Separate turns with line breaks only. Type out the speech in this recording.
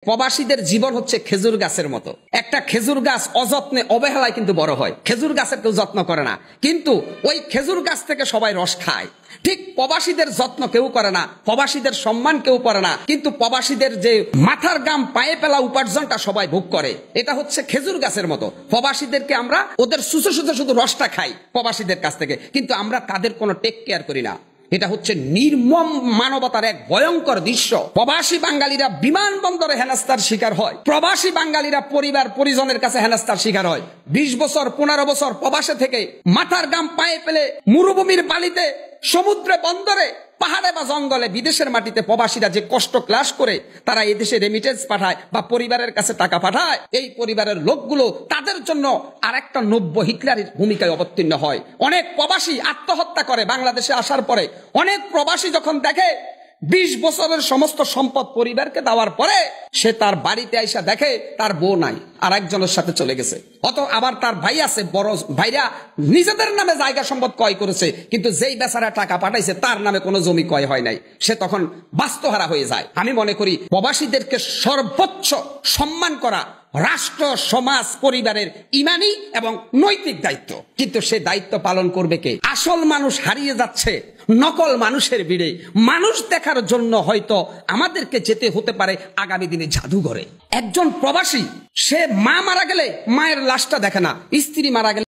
প্রবাসীদের জীবন হচ্ছে খেজুর গাছের মতো। একটা খেজুর গাছ অযত্নে অবহেলায় কিন্তু বড় হয়। খেজুর গাছের কেউ যত্ন করে না, কিন্তু ওই খেজুর গাছ থেকে সবাই রস খায়। ঠিক প্রবাসীদের যত্ন কেউ করে না, প্রবাসীদের সম্মান কেউ করে না, কিন্তু প্রবাসীদের যে মাথার গাম পায়ে পেলা উপার্জনটা সবাই ভোগ করে। এটা হচ্ছে খেজুর গাছের মতো। প্রবাসীদেরকে আমরা ওদের সুসে সুসে শুধু রসটা খাই প্রবাসীদের কাছ থেকে, কিন্তু আমরা তাদের কোনো টেক কেয়ার করি না। এটা হচ্ছে নির্মম মানবতার এক ভয়ঙ্কর দৃশ্য। প্রবাসী বাঙালিরা বিমানবন্দরে হেনস্থার শিকার হয়, প্রবাসী বাঙালিরা পরিবার পরিজনের কাছে হেনস্থার শিকার হয়। 20 বছর 15 বছর প্রবাসে থেকে মাথার গাম পায়ে ফেলে মরুভূমির বালিতে, সমুদ্রে, বন্দরে, পাহাড়ে বা জঙ্গলে, বিদেশের মাটিতে প্রবাসীরা যে কষ্ট ক্লাস করে তারা এদেশে রেমিটেন্স পাঠায় বা পরিবারের কাছে টাকা পাঠায়, এই পরিবারের লোকগুলো তাদের জন্য আরেকটা 90 হিটলারের ভূমিকায় অবতীর্ণ হয়। অনেক প্রবাসী আত্মহত্যা করে বাংলাদেশে আসার পরে। অনেক প্রবাসী যখন দেখে 20 বছরের সমস্ত সম্পদ পরিবারকে দেওয়ার পরে সে তার বাড়িতে আইসা দেখে তার বউ নাই, আর একজনের সাথে চলে গেছে। আবার তার ভাই আছে, বড় ভাইরা নিজেদের নামে জায়গা সম্পদ ক্রয় করেছে, কিন্তু যেই বেচারা টাকা পাঠাইছে তার নামে কোনো জমি ক্রয় হয় নাই। সে তখন বাস্তুহারা হয়ে যায়। আমি মনে করি প্রবাসীদেরকে সর্বোচ্চ সম্মান করা রাষ্ট্র, সমাজ, পরিবারের ইমানি এবং নৈতিক দায়িত্ব। কিন্তু সে দায়িত্ব পালন করবে কে? আসল মানুষ হারিয়ে যাচ্ছে নকল মানুষের ভিড়ে। মানুষ দেখার জন্য হয়তো আমাদেরকে যেতে হতে পারে আগামী দিনে জাদুঘরে। একজন প্রবাসী সে মা মারা গেলে মায়ের লাশটা দেখে না, স্ত্রী মারা গেলে